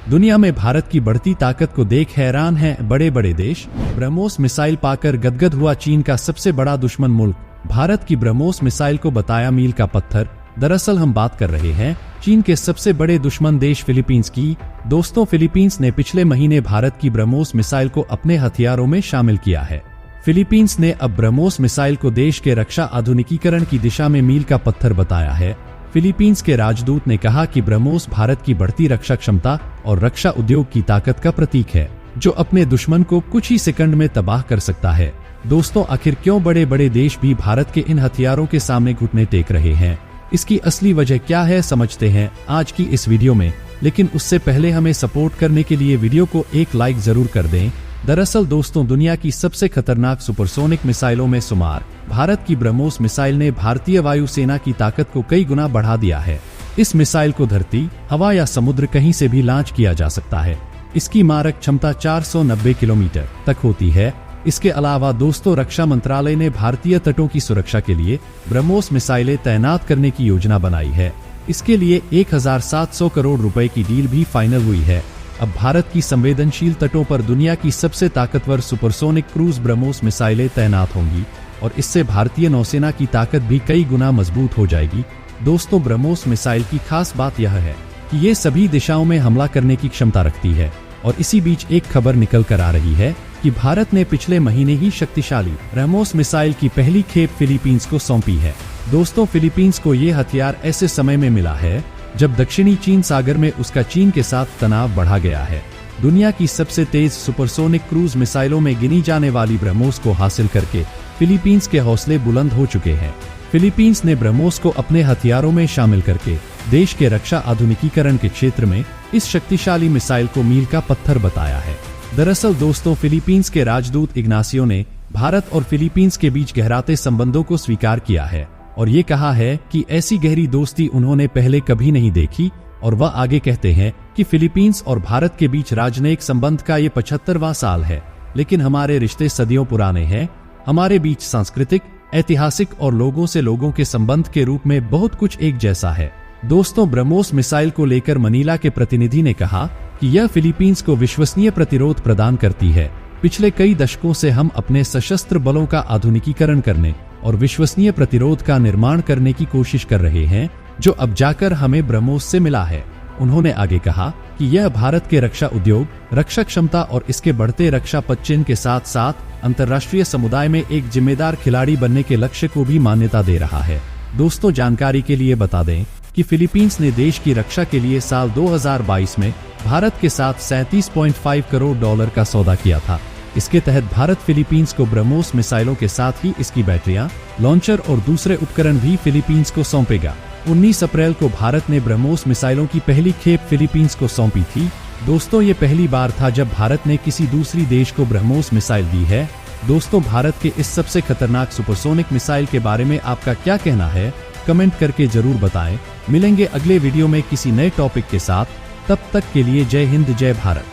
दुनिया में भारत की बढ़ती ताकत को देख हैरान हैं बड़े बड़े देश। ब्रह्मोस मिसाइल पाकर गदगद हुआ चीन का सबसे बड़ा दुश्मन मुल्क। भारत की ब्रह्मोस मिसाइल को बताया मील का पत्थर। दरअसल हम बात कर रहे हैं चीन के सबसे बड़े दुश्मन देश फिलीपींस की। दोस्तों, फिलीपींस ने पिछले महीने भारत की ब्रह्मोस मिसाइल को अपने हथियारों में शामिल किया है। फिलीपींस ने अब ब्रह्मोस मिसाइल को देश के रक्षा आधुनिकीकरण की दिशा में मील का पत्थर बताया है। फिलीपींस के राजदूत ने कहा कि ब्रह्मोस भारत की बढ़ती रक्षा क्षमता और रक्षा उद्योग की ताकत का प्रतीक है, जो अपने दुश्मन को कुछ ही सेकंड में तबाह कर सकता है। दोस्तों, आखिर क्यों बड़े बड़े देश भी भारत के इन हथियारों के सामने घुटने टेक रहे हैं? इसकी असली वजह क्या है, समझते हैं आज की इस वीडियो में। लेकिन उससे पहले हमें सपोर्ट करने के लिए वीडियो को एक लाइक जरूर कर दें। दरअसल दोस्तों, दुनिया की सबसे खतरनाक सुपरसोनिक मिसाइलों में शुमार भारत की ब्रह्मोस मिसाइल ने भारतीय वायुसेना की ताकत को कई गुना बढ़ा दिया है। इस मिसाइल को धरती, हवा या समुद्र कहीं से भी लॉन्च किया जा सकता है। इसकी मारक क्षमता 490 किलोमीटर तक होती है। इसके अलावा दोस्तों, रक्षा मंत्रालय ने भारतीय तटों की सुरक्षा के लिए ब्रह्मोस मिसाइलें तैनात करने की योजना बनाई है। इसके लिए 1700 करोड़ रुपए की डील भी फाइनल हुई है। अब भारत की संवेदनशील तटों पर दुनिया की सबसे ताकतवर सुपरसोनिक क्रूज ब्रह्मोस मिसाइलें तैनात होंगी और इससे भारतीय नौसेना की ताकत भी कई गुना मजबूत हो जाएगी। दोस्तों, ब्रह्मोस मिसाइल की खास बात यह है कि ये सभी दिशाओं में हमला करने की क्षमता रखती है। और इसी बीच एक खबर निकल कर आ रही है कि भारत ने पिछले महीने ही शक्तिशाली ब्रह्मोस मिसाइल की पहली खेप फिलीपींस को सौंपी है। दोस्तों, फिलीपींस को ये हथियार ऐसे समय में मिला है जब दक्षिणी चीन सागर में उसका चीन के साथ तनाव बढ़ा गया है। दुनिया की सबसे तेज सुपरसोनिक क्रूज मिसाइलों में गिनी जाने वाली ब्रह्मोस को हासिल करके फिलीपींस के हौसले बुलंद हो चुके हैं। फिलीपींस ने ब्रह्मोस को अपने हथियारों में शामिल करके देश के रक्षा आधुनिकीकरण के क्षेत्र में इस शक्तिशाली मिसाइल को मील का पत्थर बताया है। दरअसल दोस्तों, फिलीपींस के राजदूत इग्नासियो ने भारत और फिलीपींस के बीच गहराते संबंधों को स्वीकार किया है और ये कहा है कि ऐसी गहरी दोस्ती उन्होंने पहले कभी नहीं देखी। और वह आगे कहते हैं कि फिलीपींस और भारत के बीच राजनयिक संबंध का ये 75वां साल है, लेकिन हमारे रिश्ते सदियों पुराने हैं। हमारे बीच सांस्कृतिक, ऐतिहासिक और लोगों से लोगों के संबंध के रूप में बहुत कुछ एक जैसा है। दोस्तों, ब्रह्मोस मिसाइल को लेकर मनीला के प्रतिनिधि ने कहा कि यह फिलीपींस को विश्वसनीय प्रतिरोध प्रदान करती है। पिछले कई दशकों से हम अपने सशस्त्र बलों का आधुनिकीकरण करने और विश्वसनीय प्रतिरोध का निर्माण करने की कोशिश कर रहे हैं, जो अब जाकर हमें ब्रह्मोस से मिला है। उन्होंने आगे कहा कि यह भारत के रक्षा उद्योग, रक्षा क्षमता और इसके बढ़ते रक्षा पश्चिम के साथ साथ अंतर्राष्ट्रीय समुदाय में एक जिम्मेदार खिलाड़ी बनने के लक्ष्य को भी मान्यता दे रहा है। दोस्तों, जानकारी के लिए बता दें कि फिलीपींस ने देश की रक्षा के लिए साल 2022 में भारत के साथ $37.5 करोड़ का सौदा किया था। इसके तहत भारत फिलीपींस को ब्रह्मोस मिसाइलों के साथ ही इसकी बैटरियां, लॉन्चर और दूसरे उपकरण भी फिलीपींस को सौंपेगा। 19 अप्रैल को भारत ने ब्रह्मोस मिसाइलों की पहली खेप फिलीपींस को सौंपी थी। दोस्तों, ये पहली बार था जब भारत ने किसी दूसरी देश को ब्रह्मोस मिसाइल दी है। दोस्तों, भारत के इस सबसे खतरनाक सुपरसोनिक मिसाइल के बारे में आपका क्या कहना है, कमेंट करके जरूर बताएं। मिलेंगे अगले वीडियो में किसी नए टॉपिक के साथ। तब तक के लिए जय हिंद, जय भारत।